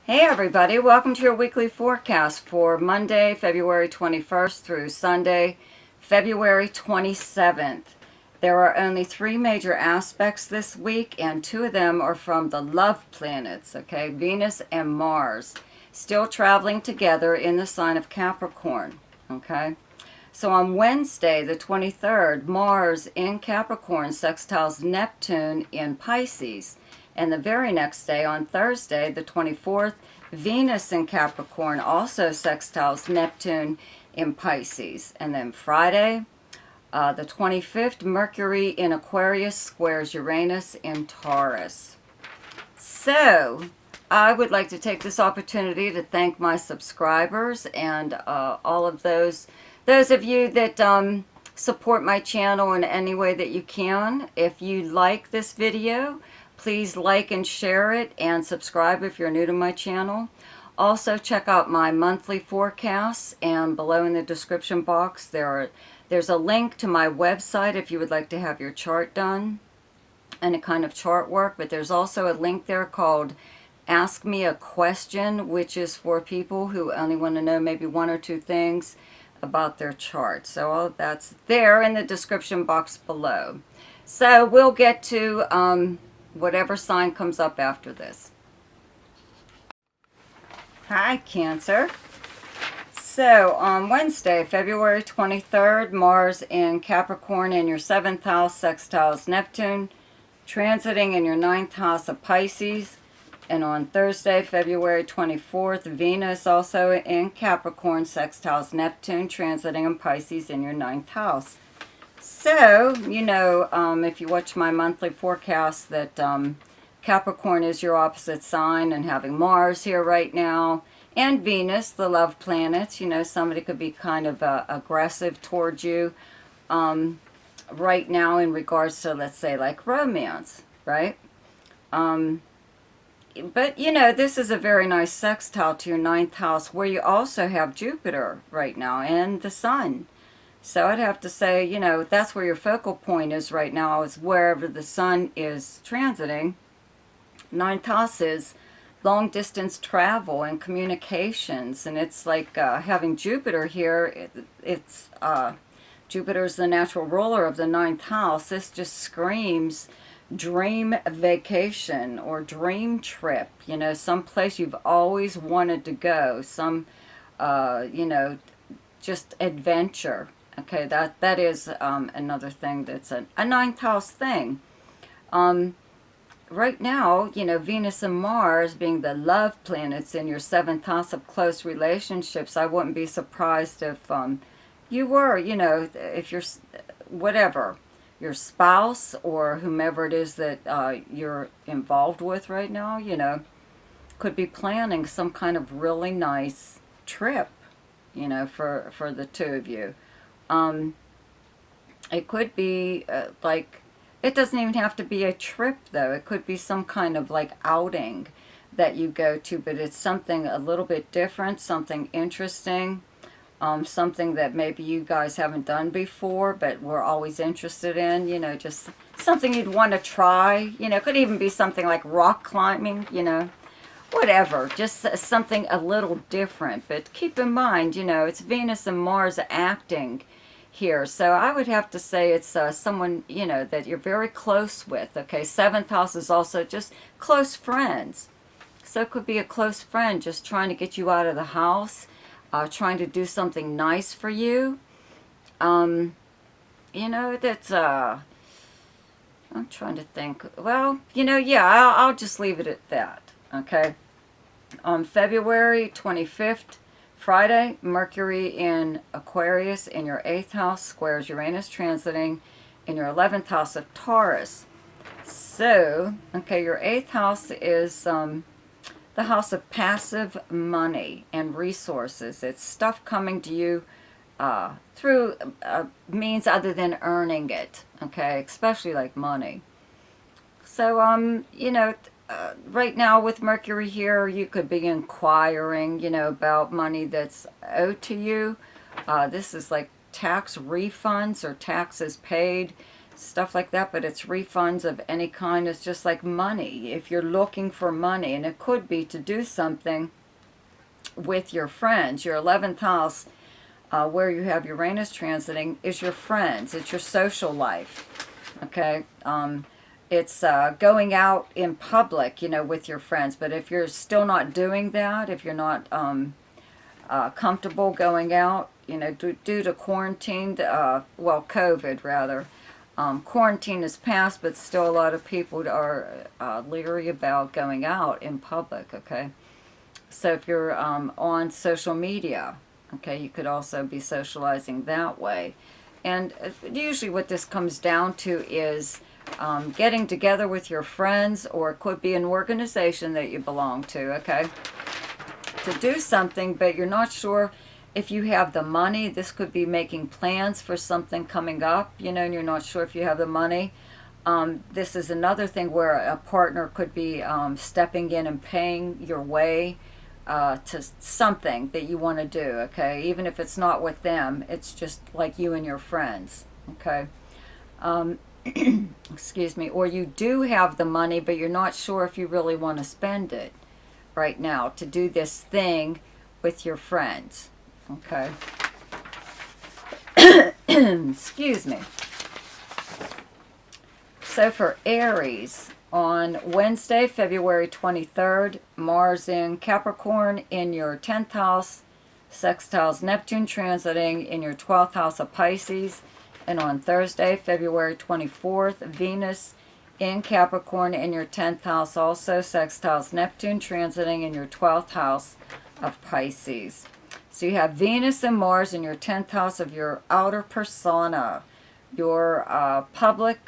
Hey everybody, welcome to your weekly forecast for Monday, February 21st through Sunday, February 27th. There are only three major aspects this week, and two of them are from the love planets, okay? Venus and Mars, still traveling together in the sign of Capricorn, okay? So on Wednesday, the 23rd, Mars in Capricorn sextiles Neptune in Pisces. And the very next day, on Thursday, the 24th, Venus in Capricorn also sextiles Neptune in Pisces. And then Friday, the 25th, Mercury in Aquarius squares Uranus in Taurus. So, I would like to take this opportunity to thank my subscribers and all of those of you that support my channel in any way that you can. If you like this video, please like and share it, and subscribe if you're new to my channel. Also, check out my monthly forecasts, and below in the description box there's a link to my website if you would like to have your chart done, any kind of chart work. But there's also a link there called Ask Me a Question, which is for people who only want to know maybe one or two things about their chart. So all that's there in the description box below. So we'll get to whatever sign comes up after this. Hi, Cancer. So on Wednesday, February 23rd, Mars in Capricorn in your 7th house sextiles Neptune, transiting in your 9th house of Pisces. And on Thursday, February 24th, Venus also in Capricorn sextiles Neptune, transiting in Pisces in your 9th house. So, you know, if you watch my monthly forecast, that Capricorn is your opposite sign, and having Mars here right now, and Venus, the love planet, you know, somebody could be kind of aggressive towards you right now in regards to, let's say, like romance, right? But, you know, this is a very nice sextile to your 9th house, where you also have Jupiter right now and the Sun. So I'd have to say, you know, that's where your focal point is right now, is wherever the Sun is transiting. 9th house is long distance travel and communications, and it's like having Jupiter here. It's Jupiter's the natural ruler of the 9th house. This just screams dream vacation or dream trip, you know, someplace you've always wanted to go, some you know, just adventure. Okay, that is another thing that's a 9th house thing. Right now, you know, Venus and Mars being the love planets in your 7th house of close relationships, I wouldn't be surprised if you were, you know, if you're, whatever, your spouse or whomever it is that you're involved with right now, you know, could be planning some kind of really nice trip, you know, for the two of you. It could be like, it doesn't even have to be a trip though. It could be some kind of like outing that you go to, but it's something a little bit different, something interesting, something that maybe you guys haven't done before, but we're always interested in, you know, just something you'd want to try. You know, it could even be something like rock climbing, you know, whatever, just something a little different. But keep in mind, you know, it's Venus and Mars acting here. So I would have to say it's someone, you know, that you're very close with. Okay, 7th house is also just close friends. So it could be a close friend just trying to get you out of the house, trying to do something nice for you. You know, that's, I'm trying to think. Well, you know, yeah, I'll just leave it at that. Okay. On February 25th, Friday, Mercury in Aquarius in your 8th house squares Uranus, transiting in your 11th house of Taurus. So, okay, your 8th house is the house of passive money and resources. It's stuff coming to you through means other than earning it, okay, especially like money. So, you know, right now with Mercury here, you could be inquiring, you know, about money that's owed to you. This is like tax refunds or taxes paid. stuff like that, but it's refunds of any kind. It's just like money. If you're looking for money, and it could be to do something with your friends. Your 11th house, where you have Uranus transiting, is your friends. It's your social life. Okay? It's going out in public, you know, with your friends. But if you're still not doing that, if you're not comfortable going out, you know, due to quarantine, well, COVID rather, quarantine is passed, but still a lot of people are leery about going out in public, okay? So if you're on social media, okay, you could also be socializing that way. And usually what this comes down to is getting together with your friends, or it could be an organization that you belong to, okay, to do something, but you're not sure if you have the money. This could be making plans for something coming up, you know, and you're not sure if you have the money. This is another thing where a partner could be stepping in and paying your way to something that you want to do, okay? Even if it's not with them, it's just like you and your friends, okay? Excuse me. Or you do have the money, but you're not sure if you really want to spend it right now to do this thing with your friends, okay? Excuse me. So for Aries, on Wednesday, February 23rd, Mars in Capricorn in your 10th house, sextiles Neptune transiting in your 12th house of Pisces. And on Thursday, February 24th, Venus in Capricorn in your 10th house, also sextiles Neptune transiting in your 12th house of Pisces. So you have Venus and Mars in your 10th house of your outer persona, your public,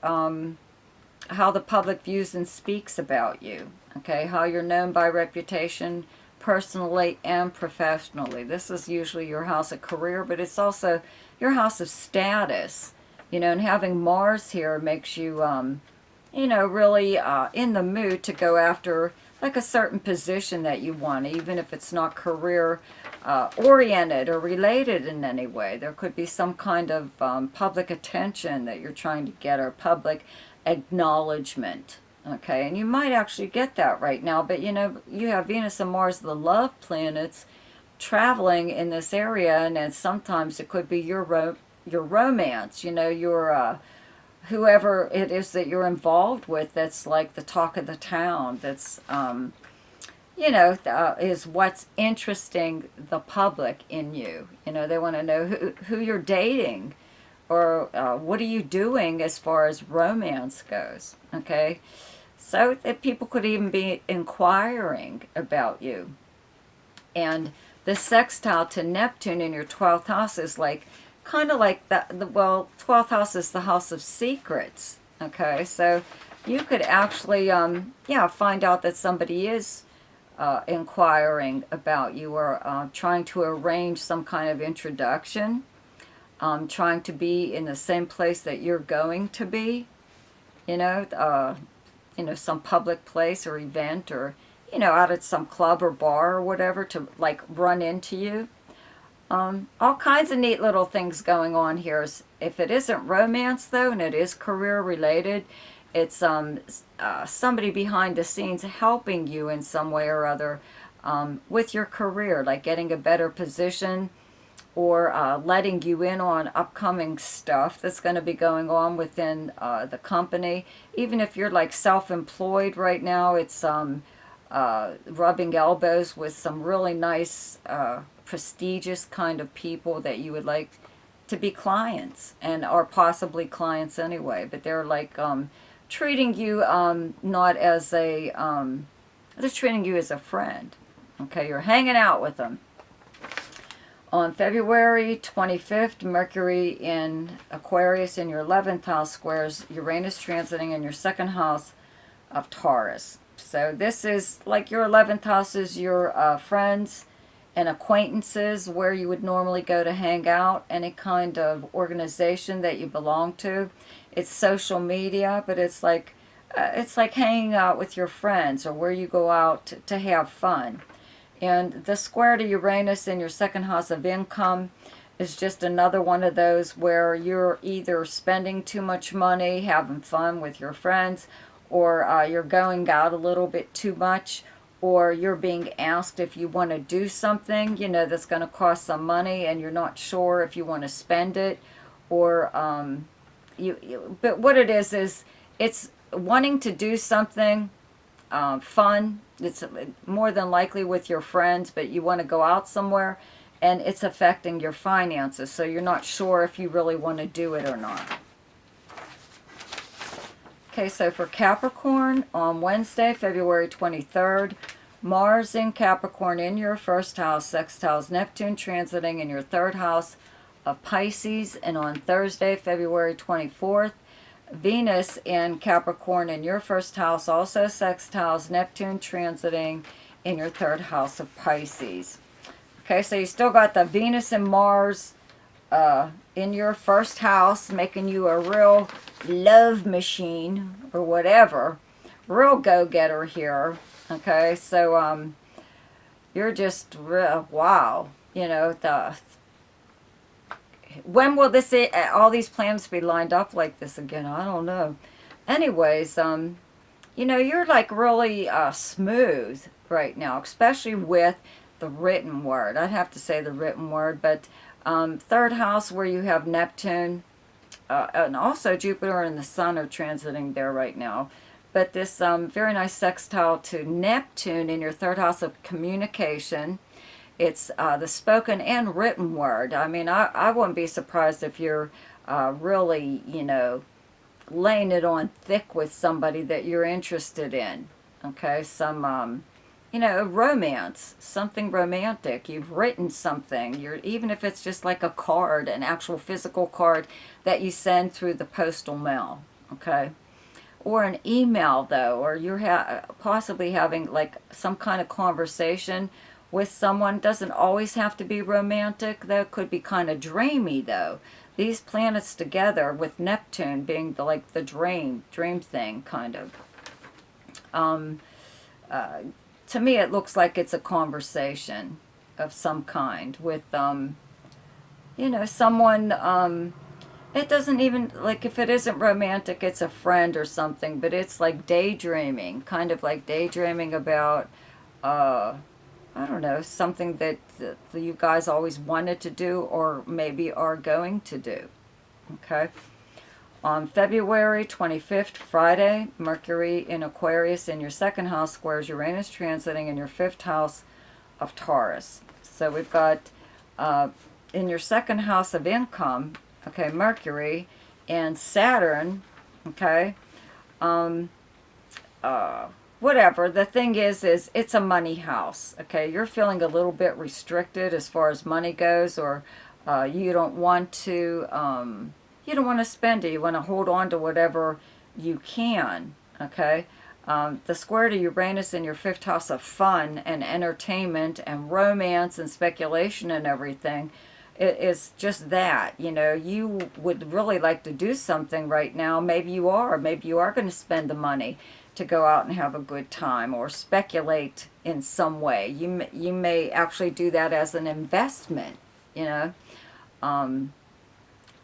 how the public views and speaks about you, okay, how you're known by reputation, personally and professionally. This is usually your house of career, but it's also your house of status, you know, and having Mars here makes you, you know, really in the mood to go after like a certain position that you want, even if it's not career oriented or related in any way. There could be some kind of public attention that you're trying to get, or public acknowledgement, okay? And you might actually get that right now, but you know, you have Venus and Mars, the love planets, traveling in this area, and then sometimes it could be your romance, you know, your whoever it is that you're involved with, that's like the talk of the town, that's you know, is what's interesting the public in you. You know, they want to know who you're dating, or what are you doing as far as romance goes, okay? So that people could even be inquiring about you. And the sextile to Neptune in your 12th house is like, kind of like well, 12th house is the house of secrets, okay? So you could actually, yeah, find out that somebody is inquiring about you, or trying to arrange some kind of introduction, trying to be in the same place that you're going to be, you know, some public place or event, or, you know, out at some club or bar or whatever, to like run into you. All kinds of neat little things going on here. If it isn't romance though, and it is career related, it's somebody behind the scenes helping you in some way or other with your career, like getting a better position, or letting you in on upcoming stuff that's going to be going on within the company. Even if you're like self-employed right now, it's rubbing elbows with some really nice, prestigious kind of people that you would like to be clients, and are possibly clients anyway, but they're like treating you not as a, they're treating you as a friend, okay? You're hanging out with them. On February 25th, Mercury in Aquarius in your 11th house squares Uranus transiting in your 2nd house of Taurus. So this is like your 11th house is your friends and acquaintances, where you would normally go to hang out, any kind of organization that you belong to. It's social media, but it's like hanging out with your friends, or where you go out to have fun. And the square to Uranus in your 2nd house of income is just another one of those where you're either spending too much money, having fun with your friends, or you're going out a little bit too much, or you're being asked if you want to do something, you know, that's going to cost some money and you're not sure if you want to spend it, or but what it is it's wanting to do something fun. It's more than likely with your friends, but you want to go out somewhere and it's affecting your finances, so you're not sure if you really want to do it or not. Okay, so for Capricorn, on Wednesday, February 23rd, Mars in Capricorn in your first house, sextiles Neptune transiting in your third house of Pisces. And on Thursday, February 24th, Venus in Capricorn in your first house, also sextiles Neptune transiting in your third house of Pisces. Okay, so you still got the Venus and Mars in your first house, making you a real love machine or whatever. Real go-getter here. Okay, so you're just wow. You know, when will this all these planets be lined up like this again? I don't know. Anyways, you know, you're like really smooth right now, especially with the written word. I'd have to say the written word, but third house where you have Neptune and also Jupiter and the Sun are transiting there right now. But this very nice sextile to Neptune in your third house of communication. It's the spoken and written word. I mean, I wouldn't be surprised if you're really, you know, laying it on thick with somebody that you're interested in. Okay, some you know, romance, something romantic. You've written something. Even if it's just like a card, an actual physical card that you send through the postal mail, okay? Or an email, though, or you're possibly having like some kind of conversation with someone. Doesn't always have to be romantic, though. Could be kind of dreamy, though. These planets together with Neptune being like the dream thing, kind of. To me, it looks like it's a conversation of some kind with, you know, someone, it doesn't even, like, if it isn't romantic, it's a friend or something, but it's like daydreaming, kind of like daydreaming about, I don't know, something that you guys always wanted to do or maybe are going to do, okay? On February 25th, Friday, Mercury in Aquarius in your second house squares Uranus transiting in your fifth house of Taurus. So we've got in your second house of income, okay, Mercury and Saturn, okay, whatever. The thing is it's a money house, okay? You're feeling a little bit restricted as far as money goes, or you don't want to... you don't want to spend it. You want to hold on to whatever you can, okay? The square to Uranus in your fifth house of fun and entertainment and romance and speculation and everything, it is just that. You know, you would really like to do something right now. Maybe you are. Maybe you are going to spend the money to go out and have a good time or speculate in some way. You may actually do that as an investment, you know.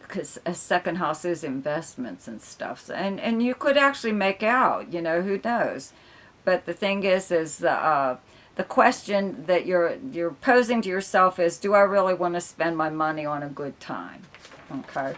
Because a second house is investments and stuff, so, and you could actually make out, you know, who knows. But the thing is the question that you're posing to yourself is, do I really want to spend my money on a good time? Okay.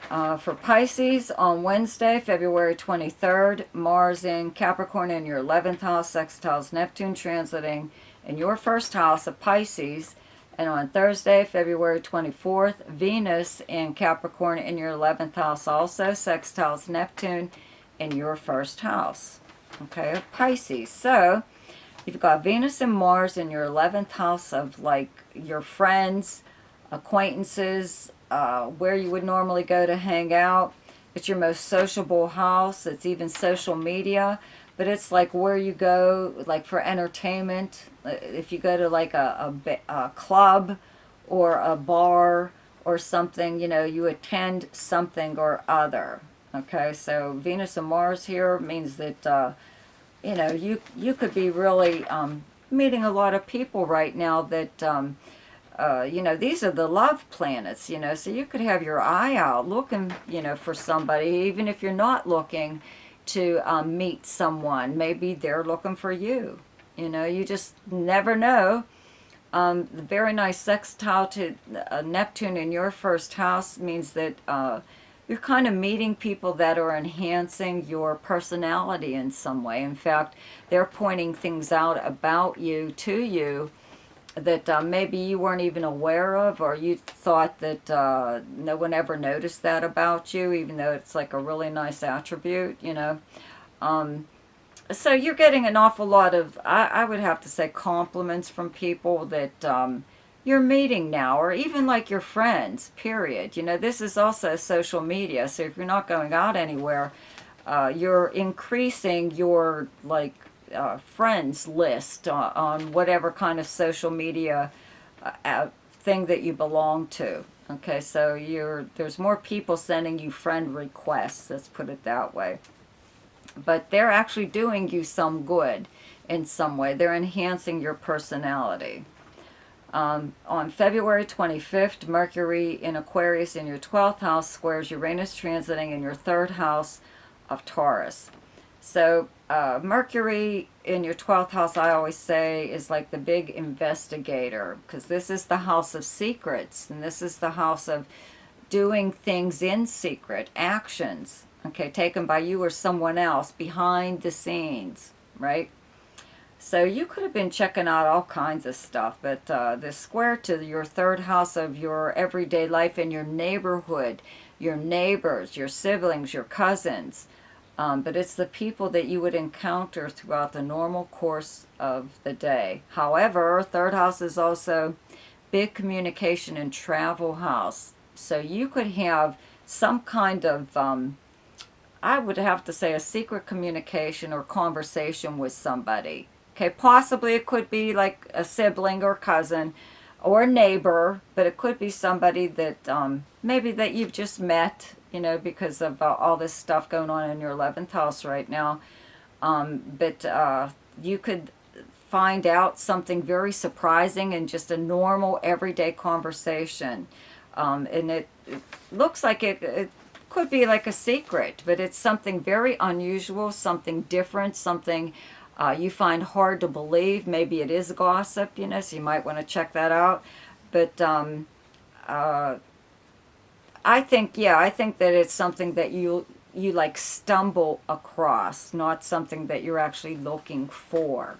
For Pisces, on Wednesday, February 23rd, Mars in Capricorn in your 11th house, sextiles Neptune transiting in your first house of Pisces. And on Thursday, February 24th, Venus in Capricorn in your 11th house also, sextiles Neptune in your first house, okay, of Pisces. So, you've got Venus and Mars in your 11th house of, like, your friends, acquaintances, where you would normally go to hang out. It's your most sociable house. It's even social media. But it's like where you go, like for entertainment. If you go to like a club or a bar or something, you know, you attend something or other. Okay, so Venus and Mars here means that, you know, you could be really meeting a lot of people right now that, you know, these are the love planets, you know, so you could have your eye out looking, you know, for somebody, even if you're not looking to meet someone. Maybe they're looking for you. You know, you just never know. The very nice sextile to Neptune in your first house means that you're kind of meeting people that are enhancing your personality in some way. In fact, they're pointing things out about you to you that maybe you weren't even aware of, or you thought that no one ever noticed that about you, even though it's like a really nice attribute, you know. So you're getting an awful lot of, I would have to say, compliments from people that you're meeting now, or even like your friends, period. You know, this is also social media, so if you're not going out anywhere, you're increasing your, like, friends list on whatever kind of social media thing that you belong to. Okay, so there's more people sending you friend requests, let's put it that way. But they're actually doing you some good in some way. They're enhancing your personality. On February 25th, Mercury in Aquarius in your 12th house squares Uranus transiting in your 3rd house of Taurus. So Mercury in your 12th house, I always say, is like the big investigator, because this is the house of secrets, and this is the house of doing things in secret, actions, okay, taken by you or someone else behind the scenes, right? So you could have been checking out all kinds of stuff, but the square to your 3rd house of your everyday life in your neighborhood, your neighbors, your siblings, your cousins, but it's the people that you would encounter throughout the normal course of the day. However, 3rd house is also big communication and travel house. So you could have some kind of, I would have to say, a secret communication or conversation with somebody. Okay, possibly it could be like a sibling or cousin or a neighbor, but it could be somebody that maybe that you've just met, you know, because of all this stuff going on in your 11th house right now. But you could find out something very surprising in just a normal everyday conversation. And it looks like it could be like a secret, but it's something very unusual, something different, something you find hard to believe. Maybe it is gossip, you know, so you might want to check that out. But I think that it's something that you like stumble across, not something that you're actually looking for.